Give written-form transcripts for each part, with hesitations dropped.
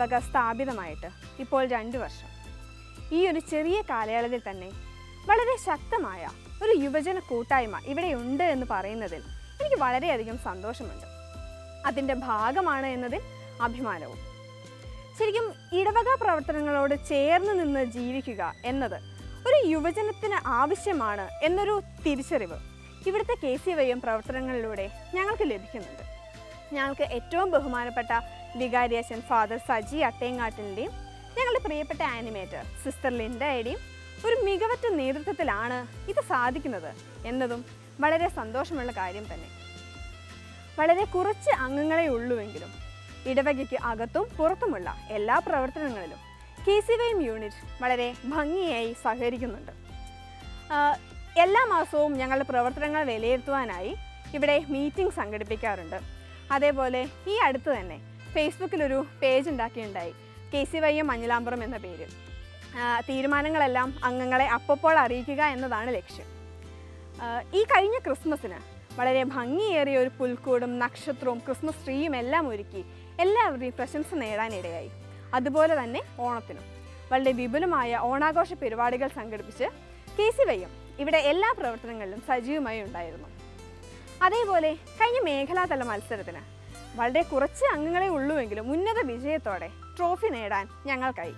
ഇടവക സ്ഥാപിതമായിട്ട് ഇപ്പോൾ 2 വർഷം. ഈ ഒരു ചെറിയ കാലയളവിൽ തന്നെ വളരെ ശക്തമായ ഒരു യുവജന കൂട്ടായ്മ ഇവിടെയുണ്ട് എന്ന് പറയുന്നതിൽ എനിക്ക് വളരെയധികം സന്തോഷമുണ്ട്. അതിൻ്റെ ഭാഗമാണ് എന്നതിൽ അഭിമാനവും. ശരിക്കും ഇടവക പ്രവർത്തനങ്ങളോട് ചേർന്ന് നിന്ന് ജീവിക്കുക എന്നത് ഒരു യുവജനത്തിന് ആവശ്യമാണ് എന്നൊരു തിരിച്ചറിവ് ഇവിടുത്തെ KCYM പ്രവർത്തനങ്ങളിലൂടെ ഞങ്ങൾക്ക് ലഭിക്കുന്നുണ്ട്. ഞങ്ങൾക്ക് ഏറ്റവും ബഹുമാനപ്പെട്ട വികാരിയച്ഛൻ ഫാദർ സജി അട്ടേങ്ങാട്ടിൻ്റെയും ഞങ്ങളുടെ പ്രിയപ്പെട്ട ആനിമേറ്റർ സിസ്റ്റർ ലിൻഡയുടെയും ഒരു മികവറ്റ നേതൃത്വത്തിലാണ് ഇത് സാധിക്കുന്നത് എന്നതും വളരെ സന്തോഷമുള്ള കാര്യം തന്നെ. വളരെ കുറച്ച് അംഗങ്ങളെ ഉള്ളുവെങ്കിലും ഇടവകയ്ക്ക് അകത്തും പുറത്തുമുള്ള എല്ലാ പ്രവർത്തനങ്ങളിലും KCYM യൂണിറ്റ് വളരെ ഭംഗിയായി സഹകരിക്കുന്നുണ്ട്. എല്ലാ മാസവും ഞങ്ങളുടെ പ്രവർത്തനങ്ങൾ വിലയിരുത്തുവാനായി ഇവിടെ മീറ്റിംഗ് സംഘടിപ്പിക്കാറുണ്ട്. അതേപോലെ ഈ അടുത്ത് തന്നെ ഫേസ്ബുക്കിലൊരു പേജ് ഉണ്ടാക്കിയിട്ടുണ്ടായി, KCYM മഞ്ഞളാമ്പുറം എന്ന പേരിൽ. തീരുമാനങ്ങളെല്ലാം അംഗങ്ങളെ അപ്പോൾ അറിയിക്കുക എന്നതാണ് ലക്ഷ്യം. ഈ കഴിഞ്ഞ ക്രിസ്മസിന് വളരെ ഭംഗിയേറിയ ഒരു പുൽക്കൂടും നക്ഷത്രവും ക്രിസ്മസ് ട്രീയും എല്ലാം ഒരുക്കി എല്ലാവരുടെയും പ്രശംസ നേടാനിടയായി. അതുപോലെ തന്നെ ഓണത്തിനും വളരെ വിപുലമായ ഓണാഘോഷ പരിപാടികൾ സംഘടിപ്പിച്ച് KCYM ഇവിടെ എല്ലാ പ്രവർത്തനങ്ങളിലും സജീവമായി ഉണ്ടായിരുന്നു. അതേപോലെ കഴിഞ്ഞ മേഖലാതല മത്സരത്തിന് വളരെ കുറച്ച് അംഗങ്ങളെ ഉള്ളുവെങ്കിലും ഉന്നത വിജയത്തോടെ ട്രോഫി നേടാൻ ഞങ്ങൾക്കായി.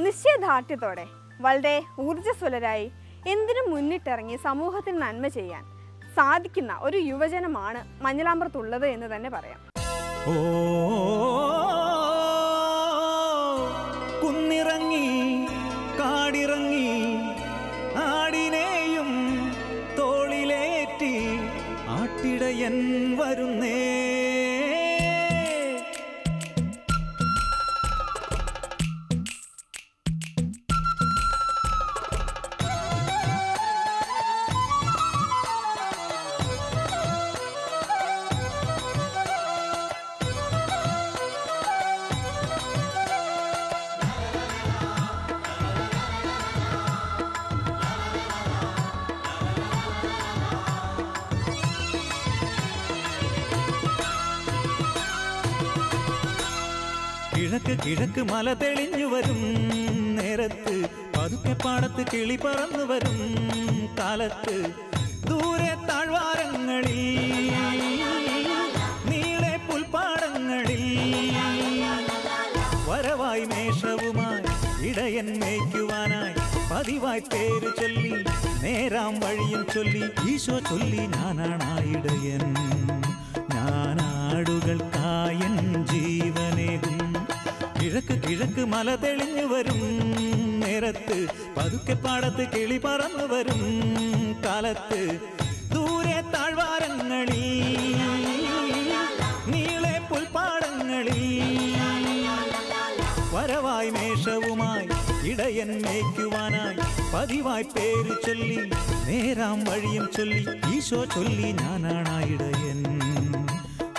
നിശ്ചയദാർഢ്യത്തോടെ വളരെ ഊർജ്ജസ്വലരായി എന്തിനും മുന്നിട്ടിറങ്ങി സമൂഹത്തിന് നന്മ ചെയ്യാൻ സാധിക്കുന്ന ഒരു യുവജനമാണ് മഞ്ഞളാമ്പുറത്തുള്ളത് എന്ന് തന്നെ പറയാം. കുന്നിറങ്ങി കാടിറങ്ങി ആടിനെയും തോളിലേറ്റി ആട്ടിടയൻ വരുന്നേ. കിഴക്ക് കിഴക്ക് മല തെളിഞ്ഞു വരും നേരത്ത് പതുക്കെ പാടത്ത് കിളി പറന്നു വരും കാലത്ത് ദൂരെ താഴ്വാരങ്ങളിൽ നീളെ പുൽപ്പാടങ്ങളിൽ വരവായി മേഷവുമായി ഇടയൻ മേയ്ക്കുവാനായി പതിവായി പേര് ചൊല്ലി നേരാം വഴിയും ചൊല്ലി ഈശോ ചൊല്ലി ഞാനാണായിടയൻ ഞാനാടുകൾക്കായൻ ജീവനേകും. കിഴക്ക് കിഴക്ക് മല തെളിഞ്ഞു വരും നേരത്ത് പതുക്കെ പാടത്ത് കിളി പറന്നു വരും കാലത്ത് ദൂരെ താഴ്വാരങ്ങളിൽ നീളെ പുൽപ്പാടങ്ങളിൽ വരവായി മേഷവുമായി ഇടയൻ മേയ്ക്കുവാനായി പതിവായി പേര് ചൊല്ലി നേരാം വഴിയും ചൊല്ലി ഈശോ ചൊല്ലി ഞാനാണായിടയൻ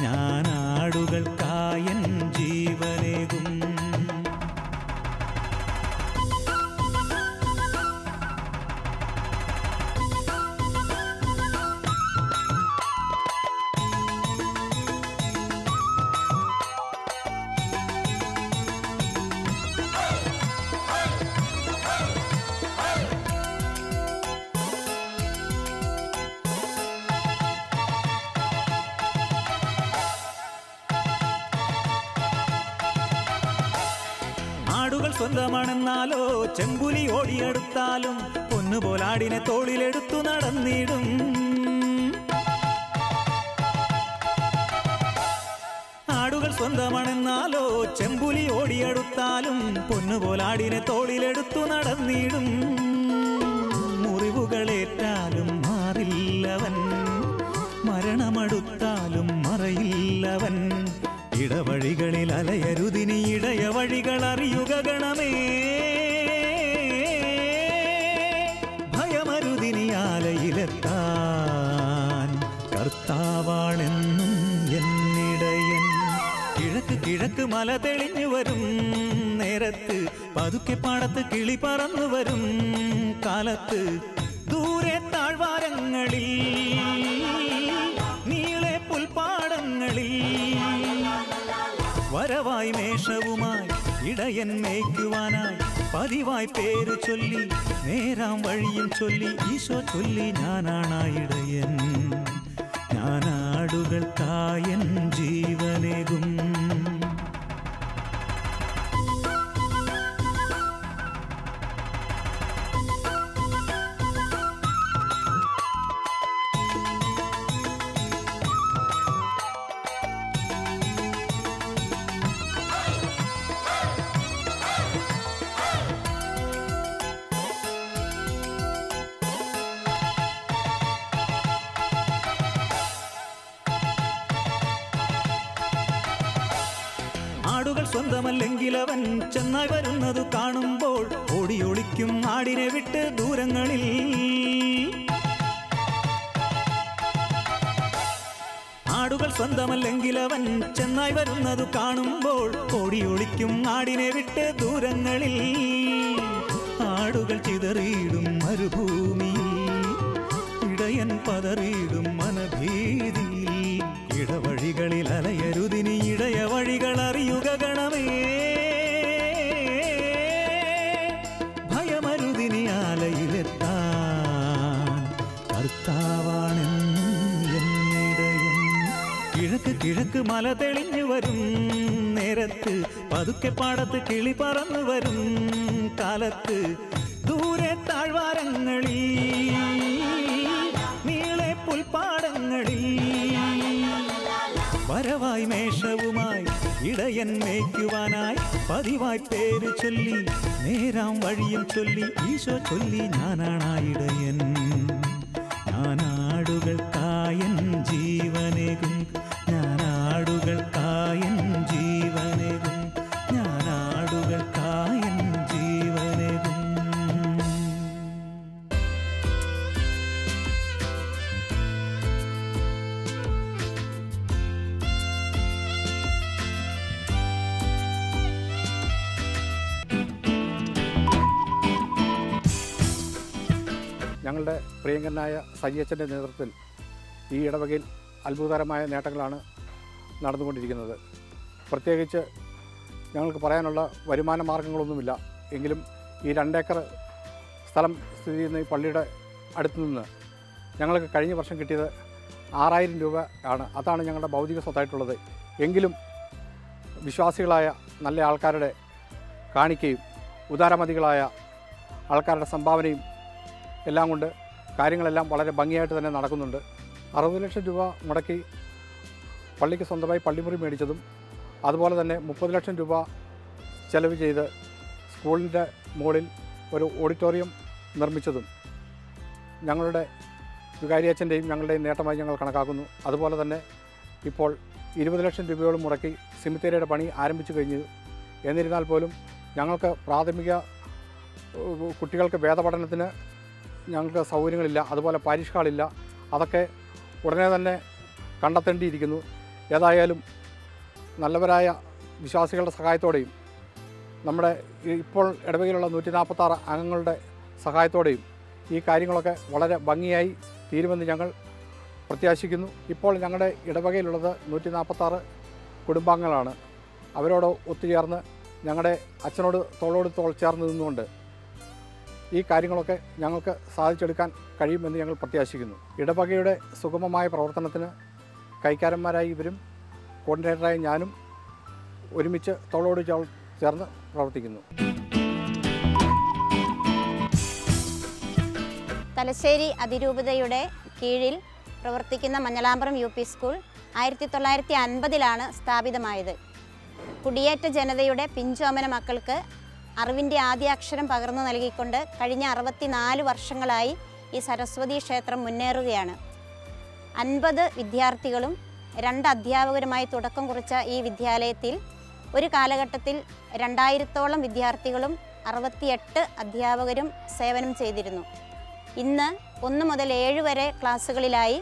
ഞാനാടുകൾക്കായൻ ജീവനേകും. ആടുകൾ സ്വന്തമാണെന്നാലോ ചെമ്പുലി ഓടിയെടുത്താലും പൊന്നുപോലാടിനെ തോളിലെടുത്തു നടന്നിടും. ആടുകൾ സ്വന്തമാണെന്നാലോ ചെമ്പുലി ഓടിയെടുത്താലും പൊന്നുപോലാടിനെ തോളിലെടുത്തു നടന്നിടും. മുറിവുകളേറ്റാലും മാറില്ലവൻ മരണമടുത്താലും മറയില്ലവൻ. ഇടവഴികളിൽ അലയരുതിനി ഇടയ വഴികൾ അറിയുക ഗണമേ ഭയമരുതിനി ആലയിലെത്താൻ കർത്താവാണെന്നും എന്നിടയൻ. കിഴക്ക് കിഴക്ക് മല തെളിഞ്ഞു വരും നേരത്ത് പതുക്കെ പാടത്ത് കിളി പറന്നു വരും കാലത്ത് ദൂരെ താഴ്വാരങ്ങളിൽ നീളെ പുൽപ്പാടങ്ങളിൽ വരവായി മേഷവുമായി ഇടയൻ മേയ്ക്കുവാനായി പതിവായി പേര് ചൊല്ലി നേരാം വഴിയും ചൊല്ലി ഈശോ ചൊല്ലി ഞാനാണാ ഇടയൻ ഞാനാടുകൾക്കായൻ ജീവനേകും ആടുകൾ സ്വന്തമല്ലെങ്കിൽ അവൻ ചെന്നായി വരുന്നതു കാണുമ്പോൾ ഓടിയൊളിക്കും ആടിനെ വിട്ട് ദൂരങ്ങളിൽ ആടുകൾ സ്വന്തമല്ലെങ്കിൽ അവൻ ചെന്നായി വരുന്നതു കാണുമ്പോൾ ഓടിയൊളിക്കും ആടിനെ വിട്ട് ദൂരങ്ങളിൽ ആടുകൾ ചിതറിയിടും മരുഭൂമിയിൽ ഇടയൻ പതറിയിടും മനഭീതി ഇടവഴികളിൽ അലയരുതിനി ഇടയ വഴികൾ അറിയുക ഗണമേ ഭയമരുതിനി ആലയിലെത്താൻ കർത്താവാണെന്നും എന്നിടയൻ കിഴക്ക് കിഴക്ക് മല തെളിഞ്ഞു വരും നേരത്ത് പതുക്കെ പാടത്ത് കിളി പറന്നു വരും കാലത്ത് ദൂരെ താഴ്വാരങ്ങളിൽ നീളെ പുൽപ്പാടങ്ങളിൽ വരവായി മേഷവുമായി ഇടയൻ മേയ്ക്കുവാനായി പതിവായി പേര് ചൊല്ലി നേരാം വഴിയും ചൊല്ലി ഈശോ ചൊല്ലി ഞാനാണാ ഇടയൻ ഞാനാടുകൾക്കായൻ ജീവനേകും ഞാനാടുകൾക്കായൻ ജീവനേകും ഞാനാടുകൾക്കായൻ ജീവനേകും ഞങ്ങളുടെ പ്രിയങ്കരനായ സജിയച്ചൻ്റെ നേതൃത്വത്തിൽ ഈ ഇടവകയിൽ അത്ഭുതകരമായ നേട്ടങ്ങളാണ് നടന്നുകൊണ്ടിരിക്കുന്നത്. പ്രത്യേകിച്ച് ഞങ്ങൾക്ക് പറയാനുള്ള വരുമാന മാർഗങ്ങളൊന്നുമില്ല. എങ്കിലും ഈ 2 ഏക്കർ സ്ഥലം സ്ഥിതി ചെയ്യുന്ന ഈ പള്ളിയുടെ അടുത്ത് നിന്ന് ഞങ്ങൾക്ക് കഴിഞ്ഞ വർഷം കിട്ടിയത് 6000 രൂപ ആണ്. അതാണ് ഞങ്ങളുടെ ഭൗതിക സ്വത്തായിട്ടുള്ളത്. എങ്കിലും വിശ്വാസികളായ നല്ല ആൾക്കാരുടെ കാണിക്കയും ഉദാരമതികളായ ആൾക്കാരുടെ സംഭാവനയും എല്ലാം കൊണ്ട് കാര്യങ്ങളെല്ലാം വളരെ ഭംഗിയായിട്ട് തന്നെ നടക്കുന്നുണ്ട്. 60 ലക്ഷം രൂപ മുടക്കി പള്ളിക്ക് സ്വന്തമായി പള്ളിമുറി മേടിച്ചതും അതുപോലെ തന്നെ 30 ലക്ഷം രൂപ ചെലവ് ചെയ്ത് സ്കൂളിൻ്റെ മുകളിൽ ഒരു ഓഡിറ്റോറിയം നിർമ്മിച്ചതും ഞങ്ങളുടെ വികാരിയച്ഛൻ്റെയും ഞങ്ങളുടെയും നേട്ടമായി ഞങ്ങൾ കണക്കാക്കുന്നു. അതുപോലെ തന്നെ ഇപ്പോൾ 20 ലക്ഷം രൂപയോളം മുടക്കി സെമിത്തേരിയുടെ പണി ആരംഭിച്ചു കഴിഞ്ഞു. എന്നിരുന്നാൽ പോലും ഞങ്ങൾക്ക് പ്രാഥമിക കുട്ടികൾക്ക് വേദപഠനത്തിന് ഞങ്ങൾക്ക് സൗകര്യങ്ങളില്ല. അതുപോലെ പാരിഷ് ഹാളില്ല. അതൊക്കെ ഉടനെ തന്നെ കണ്ടെത്തേണ്ടിയിരിക്കുന്നു. ഏതായാലും നല്ലവരായ വിശ്വാസികളുടെ സഹായത്തോടെയും നമ്മുടെ ഇപ്പോൾ ഇടവകയിലുള്ള 146 അംഗങ്ങളുടെ സഹായത്തോടെയും ഈ കാര്യങ്ങളൊക്കെ വളരെ ഭംഗിയായി തീരുമെന്ന് ഞങ്ങൾ പ്രത്യാശിക്കുന്നു. ഇപ്പോൾ ഞങ്ങളുടെ ഇടവകയിലുള്ളത് 146 കുടുംബാംഗങ്ങളാണ്. അവരോട് ഒത്തുചേർന്ന് ഞങ്ങളുടെ അച്ഛനോട് തോളോട് തോൾ ചേർന്ന് നിന്നുകൊണ്ട് ഈ കാര്യങ്ങളൊക്കെ ഞങ്ങൾക്ക് സാധിച്ചെടുക്കാൻ കഴിയുമെന്ന് ഞങ്ങൾ പ്രത്യാശിക്കുന്നു. ഇടവകയുടെ സുഗമമായ പ്രവർത്തനത്തിന് കൈക്കാരന്മാരായി ഇവരും കോർഡിനേറ്ററായി ഞാനും ഒരുമിച്ച് തോളോട് ചേർന്ന് പ്രവർത്തിക്കുന്നു. തലശ്ശേരി അതിരൂപതയുടെ കീഴിൽ പ്രവർത്തിക്കുന്ന മഞ്ഞളാമ്പുറം UP സ്കൂൾ 1950 സ്ഥാപിതമായത്. കുടിയേറ്റ ജനതയുടെ പിഞ്ചോമന മക്കൾക്ക് അറിവിൻ്റെ ആദ്യാക്ഷരം പകർന്നു നൽകിക്കൊണ്ട് കഴിഞ്ഞ 64 വർഷങ്ങളായി ഈ സരസ്വതി ക്ഷേത്രം മുന്നേറുകയാണ്. 50 വിദ്യാർത്ഥികളും 2 അധ്യാപകരുമായി തുടക്കം കുറിച്ച ഈ വിദ്യാലയത്തിൽ ഒരു കാലഘട്ടത്തിൽ 2000-ഓളം വിദ്യാർത്ഥികളും 68 അധ്യാപകരും സേവനം ചെയ്തിരുന്നു. ഇന്ന് 1 മുതൽ 7 വരെ ക്ലാസ്സുകളിലായി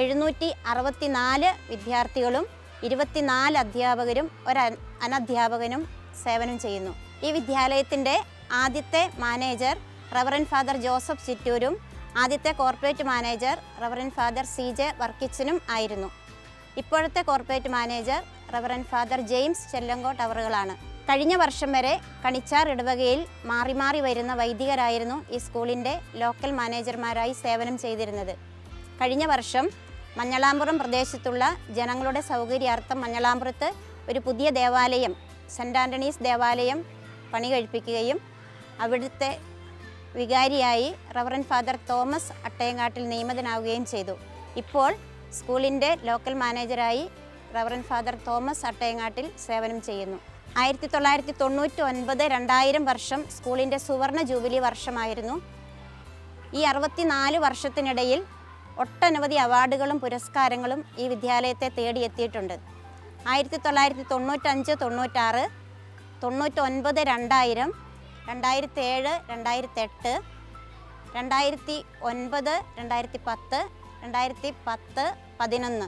764 വിദ്യാർത്ഥികളും 24 അധ്യാപകരും ഒരു അനധ്യാപകനും സേവനം ചെയ്യുന്നു. ഈ വിദ്യാലയത്തിൻ്റെ ആദ്യത്തെ മാനേജർ റവറൻഡ് ഫാദർ ജോസഫ് ചിറ്റൂരും ആദ്യത്തെ corporate manager reverend father CJ വർക്കിച്ചനും ആയിരുന്നു. ഇപ്പോഴത്തെ corporate manager reverend father James Chellankot അവറുകളാണ്. കഴിഞ്ഞ വർഷം വരെ കണിച്ചാർ ഇടവകയിൽ മാറി മാറി വരുന്ന വൈദികരായിരുന്നു ഈ സ്കൂളിൻ്റെ ലോക്കൽ മാനേജർമാരായി സേവനം ചെയ്തിരുന്നത്. കഴിഞ്ഞ വർഷം മഞ്ഞളാമ്പുറം പ്രദേശത്തുള്ള ജനങ്ങളുടെ സൗകര്യാർത്ഥം മഞ്ഞളാമ്പുറത്ത് ഒരു പുതിയ ദേവാലയം, സെൻറ്റ് ആൻ്റണീസ് ദേവാലയം പണി കഴിപ്പിക്കുകയും അവിടുത്തെ വികാരിയായി റവറൻ ഫാദർ തോമസ് അട്ടയങ്ങാട്ടിൽ നിയമിതനാവുകയും ചെയ്തു. ഇപ്പോൾ സ്കൂളിൻ്റെ ലോക്കൽ മാനേജരായി റവറൻ ഫാദർ തോമസ് അട്ടയങ്ങാട്ടിൽ സേവനം ചെയ്യുന്നു. 1999-2000 വർഷം സ്കൂളിൻ്റെ സുവർണ ജൂബിലി വർഷമായിരുന്നു. ഈ 64 വർഷത്തിനിടയിൽ ഒട്ടനവധി അവാർഡുകളും പുരസ്കാരങ്ങളും ഈ വിദ്യാലയത്തെ തേടിയെത്തിയിട്ടുണ്ട്. 1995-96, 99-2000, 2007, 2008, 2009, 2010, 2010-11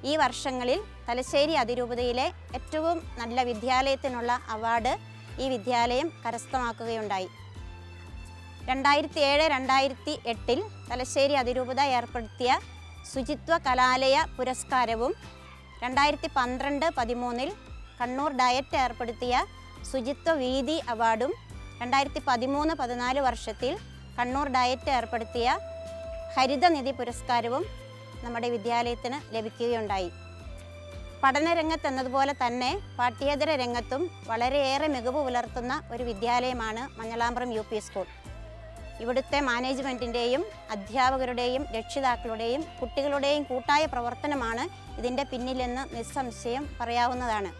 ഈ വർഷങ്ങളിൽ തലശ്ശേരി അതിരൂപതയിലെ ഏറ്റവും നല്ല വിദ്യാലയത്തിനുള്ള അവാർഡ് ഈ വിദ്യാലയം കരസ്ഥമാക്കുകയുണ്ടായി. 2007-2008 തലശ്ശേരി അതിരൂപത ഏർപ്പെടുത്തിയ ശുചിത്വ കലാലയ പുരസ്കാരവും 2012-13 കണ്ണൂർ ഡയറ്റ് ഏർപ്പെടുത്തിയ ശുചിത്വ വീതി അവാർഡും 2013-14 വർഷത്തിൽ കണ്ണൂർ ഡയറ്റ് ഏർപ്പെടുത്തിയ ഹരിതനിധി പുരസ്കാരവും നമ്മുടെ വിദ്യാലയത്തിന് ലഭിക്കുകയുണ്ടായി. പഠനരംഗത്ത് എന്നതുപോലെ തന്നെ പാഠ്യേതര രംഗത്തും വളരെയേറെ മികവ് പുലർത്തുന്ന ഒരു വിദ്യാലയമാണ് മഞ്ഞളാമ്പുറം UP സ്കൂൾ. ഇവിടുത്തെ മാനേജ്മെൻറ്റിൻ്റെയും അധ്യാപകരുടെയും രക്ഷിതാക്കളുടെയും കുട്ടികളുടെയും കൂട്ടായ പ്രവർത്തനമാണ് ഇതിൻ്റെ പിന്നിലെന്ന് നിസ്സംശയം പറയാവുന്നതാണ്.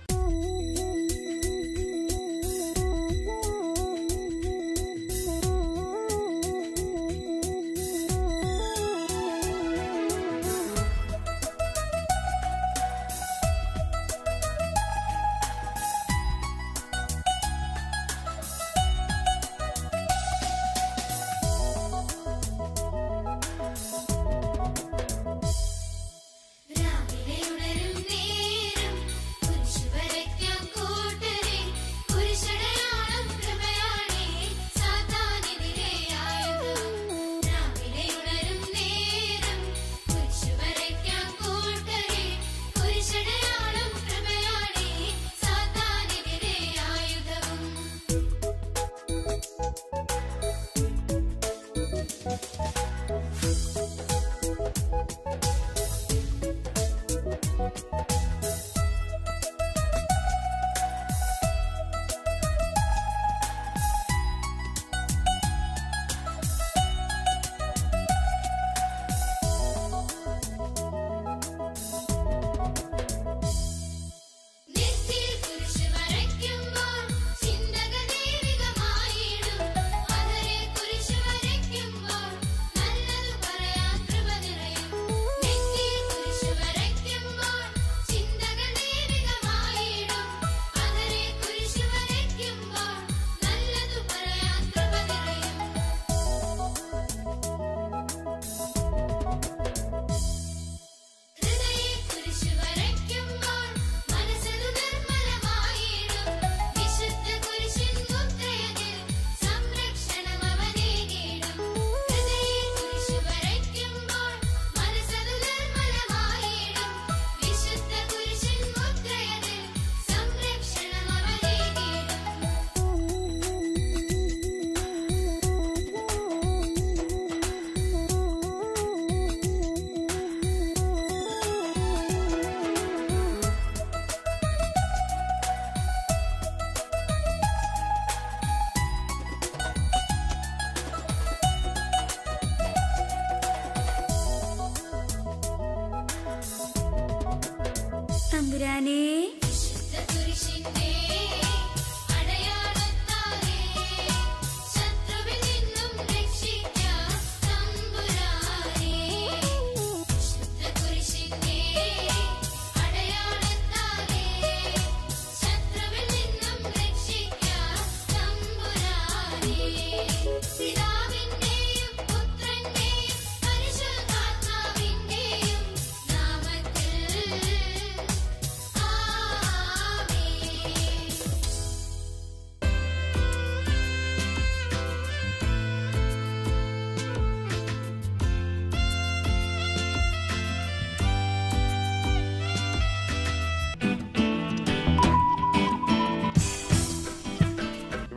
തമ്പുരാനേ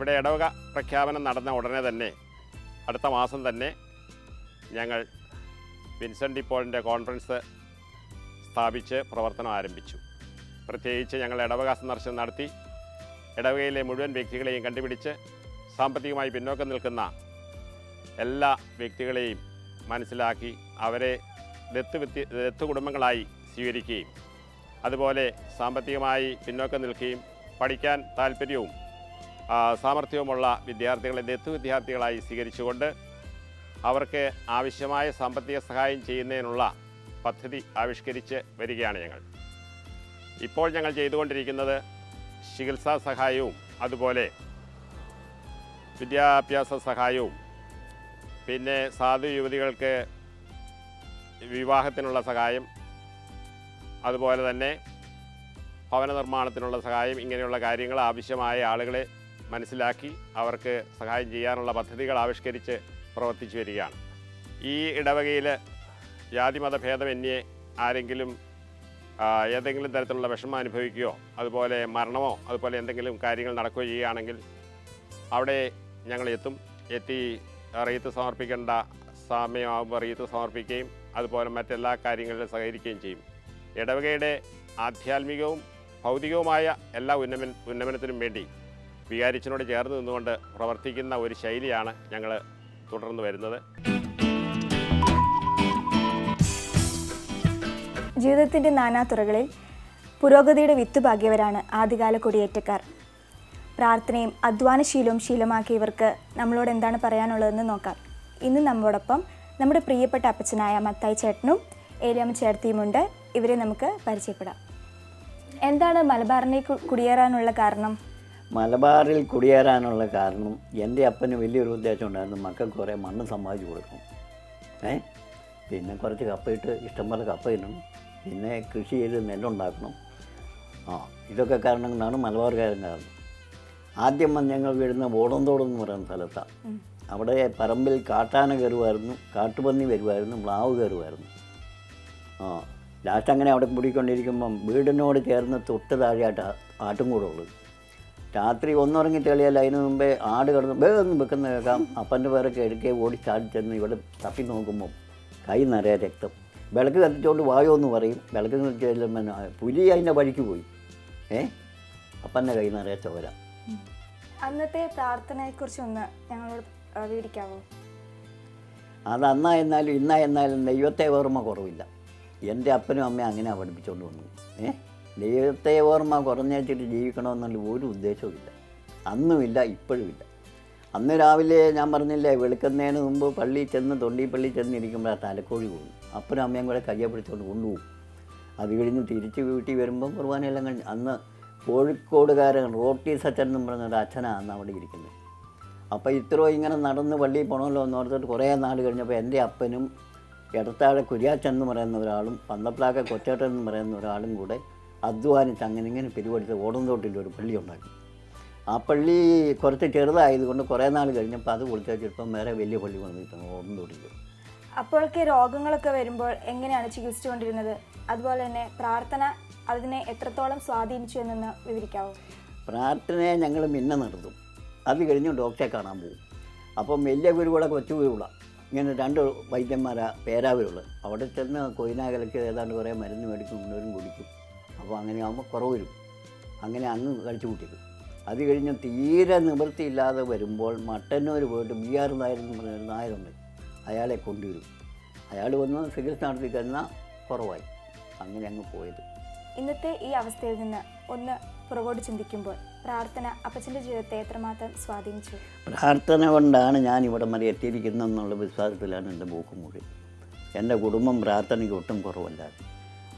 ഇവിടെ ഇടവക പ്രഖ്യാപനം നടന്ന ഉടനെ തന്നെ അടുത്ത മാസം തന്നെ ഞങ്ങൾ വിൻസെൻ്റ് ഡി പോളിൻ്റെ കോൺഫറൻസ് സ്ഥാപിച്ച് പ്രവർത്തനം ആരംഭിച്ചു. പ്രത്യേകിച്ച് ഞങ്ങൾ ഇടവക സന്ദർശനം നടത്തി ഇടവകയിലെ മുഴുവൻ വ്യക്തികളെയും കണ്ടുപിടിച്ച് സാമ്പത്തികമായി പിന്നോക്കം നിൽക്കുന്ന എല്ലാ വ്യക്തികളെയും മനസ്സിലാക്കി അവരെ ദത്ത് കുടുംബങ്ങളായി സ്വീകരിക്കുകയും അതുപോലെ സാമ്പത്തികമായി പിന്നോക്കം നിൽക്കുകയും പഠിക്കാൻ താല്പര്യവും സാമർഥ്യവുമുള്ള വിദ്യാർത്ഥികളെ ദത്ത് വിദ്യാർത്ഥികളായി സ്വീകരിച്ചുകൊണ്ട് അവർക്ക് ആവശ്യമായ സാമ്പത്തിക സഹായം ചെയ്യുന്നതിനുള്ള പദ്ധതി ആവിഷ്കരിച്ച് വരികയാണ് ഞങ്ങൾ. ഇപ്പോൾ ഞങ്ങൾ ചെയ്തുകൊണ്ടിരിക്കുന്നത് ചികിത്സാ സഹായവും അതുപോലെ വിദ്യാഭ്യാസ സഹായവും പിന്നെ സാധു യുവതികൾക്ക് വിവാഹത്തിനുള്ള സഹായം അതുപോലെ തന്നെ ഭവന നിർമ്മാണത്തിനുള്ള സഹായം ഇങ്ങനെയുള്ള കാര്യങ്ങൾ ആവശ്യമായ ആളുകളെ മനസ്സിലാക്കി അവർക്ക് സഹായം ചെയ്യാനുള്ള പദ്ധതികൾ ആവിഷ്കരിച്ച് പ്രവർത്തിച്ചു വരികയാണ്. ഈ ഇടവകയിൽ ജാതിമത ഭേദമന്യേ ആരെങ്കിലും ഏതെങ്കിലും തരത്തിലുള്ള വിഷമം അനുഭവിക്കുകയോ അതുപോലെ മരണമോ അതുപോലെ എന്തെങ്കിലും കാര്യങ്ങൾ നടക്കുകയോ ചെയ്യുകയാണെങ്കിൽ അവിടെ ഞങ്ങൾ എത്തി റീത്ത് സമർപ്പിക്കേണ്ട സമയമാകുമ്പോൾ റീത്ത് സമർപ്പിക്കുകയും അതുപോലെ മറ്റെല്ലാ കാര്യങ്ങളിലും സഹകരിക്കുകയും ചെയ്യും. ഇടവകയുടെ ആധ്യാത്മികവും ഭൗതികവുമായ എല്ലാ ഉന്നമനത്തിനും വേണ്ടി വികാരിച്ചനോട് ചേർന്ന് നിന്നുകൊണ്ട് പ്രവർത്തിക്കുന്ന ഒരു ശൈലിയാണ് ഞങ്ങൾ തുടർന്ന് വരുന്നത്. ജീവിതത്തിൻ്റെ നാനാതുറകളിൽ പുരോഗതിയുടെ വിത്തുപാകിയവരാണ് ആദ്യകാല കുടിയേറ്റക്കാർ. പ്രാർത്ഥനയും അധ്വാനശീലവും ശീലമാക്കിയവർക്ക് നമ്മളോട് എന്താണ് പറയാനുള്ളതെന്ന് നോക്കാം. ഇന്ന് നമ്മളോടൊപ്പം നമ്മുടെ പ്രിയപ്പെട്ട അപ്പച്ചനായ മത്തായി ചേട്ടനും ഏലിയാമ്മ ചേർത്തിയുമുണ്ട്. ഇവരെ നമുക്ക് പരിചയപ്പെടാം. എന്താണ് മലബാറിനെ കുടിയേറാനുള്ള കാരണം? മലബാറിൽ കുടിയേറാനുള്ള കാരണം എൻ്റെ അപ്പന് വലിയൊരു ഉദ്ദേശം ഉണ്ടായിരുന്നു, മക്കൾക്ക് കുറേ മണ്ണ് സമ്പാദിച്ചു കൊടുക്കണം. പിന്നെ കുറച്ച് കപ്പയിട്ട് ഇഷ്ടംപോലെ കപ്പ ഇടണം, പിന്നെ കൃഷി ചെയ്ത് നെല്ലുണ്ടാക്കണം. ഇതൊക്കെ കാരണങ്ങളാണ് മലബാറുകാരൻ കാരണം. ആദ്യം ഞങ്ങൾ വീഴുന്ന ഓടന്തോടെന്ന് പറയുന്ന സ്ഥലത്താണ്. അവിടെ പറമ്പിൽ കാട്ടാന കയറുമായിരുന്നു, കാട്ടുപന്നി വരുമായിരുന്നു, മ്ലാവ് കയറുമായിരുന്നു. ലാസ്റ്റ് അങ്ങനെ അവിടെ പിടിക്കൊണ്ടിരിക്കുമ്പം വീടിനോട് ചേർന്ന് തൊട്ട് താഴെയായിട്ട് ആട്ടുംകൂടുള്ളത്. രാത്രി ഒന്നുറങ്ങി തെളിയല്ല, അതിന് മുമ്പേ ആട് കിടന്ന് വേഗം വെക്കുന്ന കേൾക്കാം. അപ്പൻ്റെ പേരൊക്കെ എടുക്കുകയും ഓടി ചാടി ചെന്ന് ഇവിടെ തപ്പി നോക്കുമ്പം കൈ നിറയെ രക്തം. വിളക്ക് കത്തിച്ചുകൊണ്ട് വായോ എന്ന് പറയും. വിളക്ക് കത്തിച്ചെല്ലുമ്പോൾ പുലി അതിൻ്റെ വഴിക്ക് പോയി. അപ്പൻ്റെ കൈ നിറയെ ചോര. അന്നത്തെ പ്രാർത്ഥനയെക്കുറിച്ചൊന്ന് ഞങ്ങളോട് വിവരിക്കാമോ? അത് അന്നായിരുന്നാലും ഇന്നായിരുന്നാലും ദൈവത്തെ ഓർമ്മ കുറവില്ല. എൻ്റെ അപ്പനും അമ്മയും അങ്ങനെ പഠിപ്പിച്ചുകൊണ്ട് വന്നു. ദൈവത്തെ ഓർമ്മ കുറഞ്ഞേച്ചിട്ട് ജീവിക്കണമെന്നുള്ള ഒരു ഉദ്ദേശവുമില്ല. അന്നുമില്ല, ഇപ്പോഴുമില്ല. അന്ന് രാവിലെ ഞാൻ പറഞ്ഞില്ലേ, വെളുക്കുന്നതിന് മുമ്പ് പള്ളിയിൽ ചെന്ന് തൊണ്ടിപ്പള്ളി ചെന്നിരിക്കുമ്പോൾ തലക്കോഴി പോകും. അപ്പനും അമ്മയും കൂടെ കയ്യെ പിടിച്ചുകൊണ്ട് കൊണ്ടുപോകും. അത് കഴിഞ്ഞ് തിരിച്ച് വീട്ടിൽ വരുമ്പം കുർബാനയെല്ലാം കഴിഞ്ഞ് അന്ന് കോഴിക്കോടുകാരൻ റോട്ടി സച്ചൻ എന്ന് പറഞ്ഞൊരു അച്ഛനാണ് അന്ന് അവിടെ ഇരിക്കുന്നത്. അപ്പോൾ ഇത്രയും ഇങ്ങനെ നടന്ന് പള്ളിയിൽ പോകണമല്ലോ എന്ന് ഓർത്തിട്ട് കുറേ നാൾ കഴിഞ്ഞപ്പോൾ എൻ്റെ അപ്പനും എടത്താഴെ കുര്യാച്ചൻ എന്ന് പറയുന്ന ഒരാളും പന്തപ്ലാക്ക കൊച്ചേട്ടൻ എന്ന് പറയുന്ന ഒരാളും കൂടെ അധ്വാനിച്ച് അങ്ങനെ ഇങ്ങനെ പിരിവെടുത്ത് ഓടന്തോട്ടിൽ ഒരു പള്ളി ഉണ്ടാക്കി. ആ പള്ളി കുറച്ച് ചെറുതായതുകൊണ്ട് കുറേ നാൾ കഴിഞ്ഞപ്പോൾ അത് പൊളിച്ചപ്പം വേറെ വലിയ പള്ളി കൊണ്ടിരിക്കുന്നു ഓടന്തോട്ടിൽ. അപ്പോഴൊക്കെ രോഗങ്ങളൊക്കെ വരുമ്പോൾ എങ്ങനെയാണ് ചികിത്സിച്ചുകൊണ്ടിരുന്നത്? അതുപോലെ തന്നെ പ്രാർത്ഥന അതിനെ എത്രത്തോളം സ്വാധീനിച്ചു എന്നൊന്ന് വിവരിക്കാവോ? പ്രാർത്ഥനയെ ഞങ്ങൾ നടത്തും. അത് കഴിഞ്ഞ് ഡോക്ടറെ കാണാൻ പോകും. അപ്പം വലിയ ഗുരുകുള കൊച്ചു ഗുരുകുള ഇങ്ങനെ രണ്ട് വൈദ്യന്മാരാ പേരാവരുള്ളത്. അവിടെ ചെന്ന് കൊയിനാകലയ്ക്ക് ഏതാണ്ട് കുറേ മരുന്ന് മേടിക്കും, കൊണ്ടുവരും, കുടിക്കും. അപ്പോൾ അങ്ങനെ ആകുമ്പോൾ കുറവ് വരും. അങ്ങനെ അങ്ങ് കഴിച്ചു കൂട്ടിക്കും. അത് കഴിഞ്ഞ് തീരെ നിവൃത്തിയില്ലാതെ വരുമ്പോൾ മട്ടന്നൂർ പോയിട്ട് BR നായർ എന്ന് പറഞ്ഞൊരു നായരുണ്ട്, അയാളെ കൊണ്ടുവരും. അയാൾ വന്ന് ചികിത്സ നടത്തി കഴിഞ്ഞാൽ കുറവായി. അങ്ങനെ അങ്ങ് പോയത്. ഇന്നത്തെ ഈ അവസ്ഥയിൽ നിന്ന് ഒന്ന് പുറകോട്ട് ചിന്തിക്കുമ്പോൾ പ്രാർത്ഥന അപ്പച്ചൻ്റെ ജീവിതത്തെ എത്രമാത്രം സ്വാധീനിച്ചു? പ്രാർത്ഥന കൊണ്ടാണ് ഞാൻ ഇവിടെ വരെ എത്തിയിരിക്കുന്നതെന്നുള്ള വിശ്വാസത്തിലാണ് എൻ്റെ പോക്കും കൂടി. എൻ്റെ കുടുംബം പ്രാർത്ഥനയ്ക്ക് ഒട്ടും കുറവല്ലായിരുന്നു.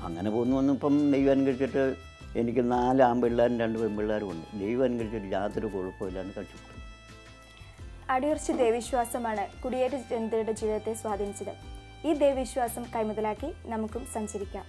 അങ്ങനെ പോകുന്നു. ഇപ്പം ദൈവം അനുകരിച്ചിട്ട് എനിക്ക് 4 ആൺപിള്ളേരും 2 പെൺപിള്ളേരും ഉണ്ട്. ദൈവം അനുകരിച്ചിട്ട് യാതൊരു കുഴപ്പമില്ലാണ്ട് കഴിച്ചു. അടിയുറച്ച ദൈവവിശ്വാസമാണ് കുടിയേറ്റ ജനതയുടെ ജീവിതത്തെ സ്വാധീനിച്ചത്. ഈ ദൈവവിശ്വാസം കൈമുതലാക്കി നമുക്കും സഞ്ചരിക്കാം.